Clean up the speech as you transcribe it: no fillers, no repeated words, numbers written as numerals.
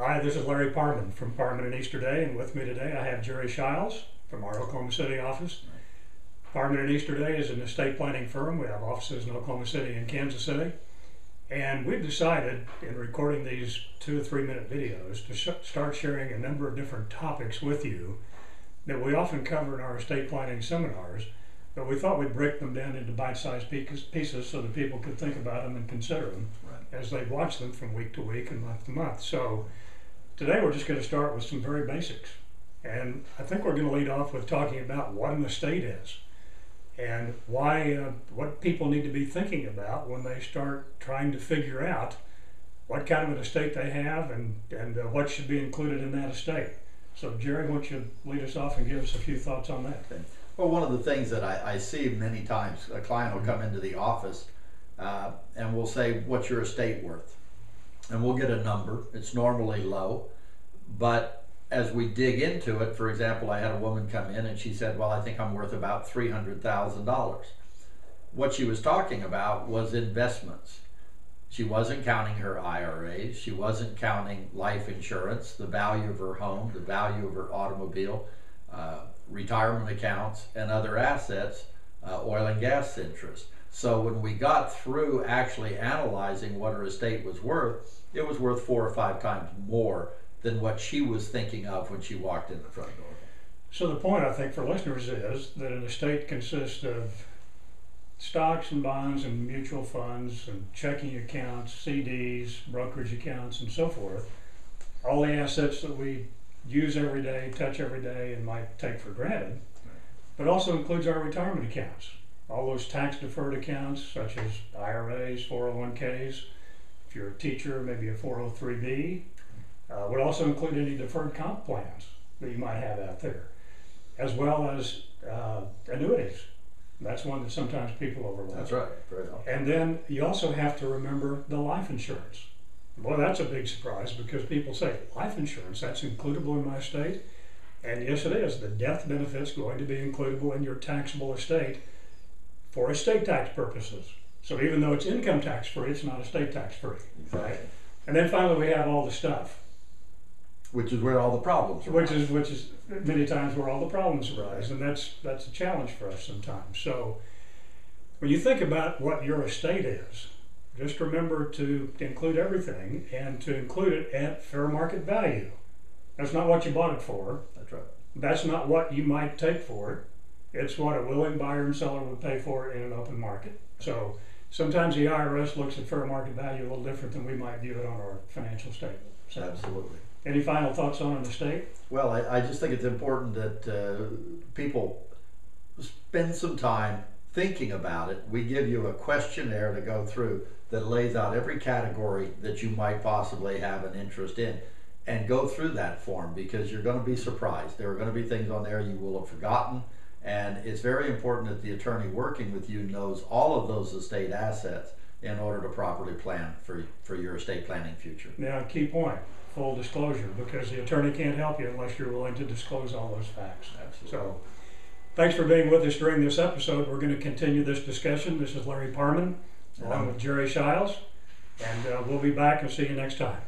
Hi, this is Larry Parton from Carmen and Easterday, and with me today I have Jerry Schiele from our Oklahoma City office. Carmen and Easterday is an estate planning firm. We have offices in Oklahoma City and Kansas City, and we've decided in recording these 2 to 3 minute videos to start sharing a number of different topics with you that we often cover in our estate planning seminars, but we thought we'd break them down into bite-sized pieces so that people could think about them and consider them as they watch them from week to week and month to month. So today we're just going to start with some very basics, and I think we're going to lead off with talking about what an estate is and why, what people need to be thinking about when they start trying to figure out what kind of an estate they have and what should be included in that estate. So Jerry, why don't you lead us off and give us a few thoughts on that? Well, one of the things that I see many times, a client will come into the office and we'll say, what's your estate worth? And we'll get a number. It's normally low, but as we dig into it, for example, I had a woman come in and she said, well, I think I'm worth about $300,000. What she was talking about was investments. She wasn't counting her IRAs. She wasn't counting life insurance, the value of her home, the value of her automobile, retirement accounts, and other assets, oil and gas interest. So when we got through actually analyzing what her estate was worth, it was worth 4 or 5 times more than what she was thinking of when she walked in the front door. So the point, I think, for listeners is that an estate consists of stocks and bonds and mutual funds and checking accounts, CDs, brokerage accounts, and so forth. All the assets that we use every day, touch every day, and might take for granted, but also includes our retirement accounts. All those tax-deferred accounts, such as IRAs, 401ks. If you're a teacher, maybe a 403b. Would also include any deferred comp plans that you might have out there, as well as annuities. That's one that sometimes people overlook. That's right. Very well. And then you also have to remember the life insurance. Boy, that's a big surprise because people say, life insurance, that's includable in my estate? And yes, it is. The death benefit's going to be includable in your taxable estate for estate tax purposes. So even though it's income tax free, it's not estate tax free. Exactly. Right? And then finally we have all the stuff. Which is where all the problems arise. Which is many times where all the problems arise, and that's a challenge for us sometimes. So when you think about what your estate is, just remember to include everything and to include it at fair market value. That's not what you bought it for. That's right. That's not what you might take for it. It's what a willing buyer and seller would pay for it in an open market. So sometimes the IRS looks at fair market value a little different than we might view it on our financial statement. So, absolutely. Any final thoughts on an estate? Well, I just think it's important that people spend some time thinking about it. We give you a questionnaire to go through that lays out every category that you might possibly have an interest in, and go through that form, because you're going to be surprised. There are going to be things on there you will have forgotten, and it's very important that the attorney working with you knows all of those estate assets in order to properly plan for your estate planning future. Now, key point, full disclosure, because the attorney can't help you unless you're willing to disclose all those facts. Absolutely. So, thanks for being with us during this episode. We're going to continue this discussion. This is Larry Parton, along with Jerry Schiele, and we'll be back and see you next time.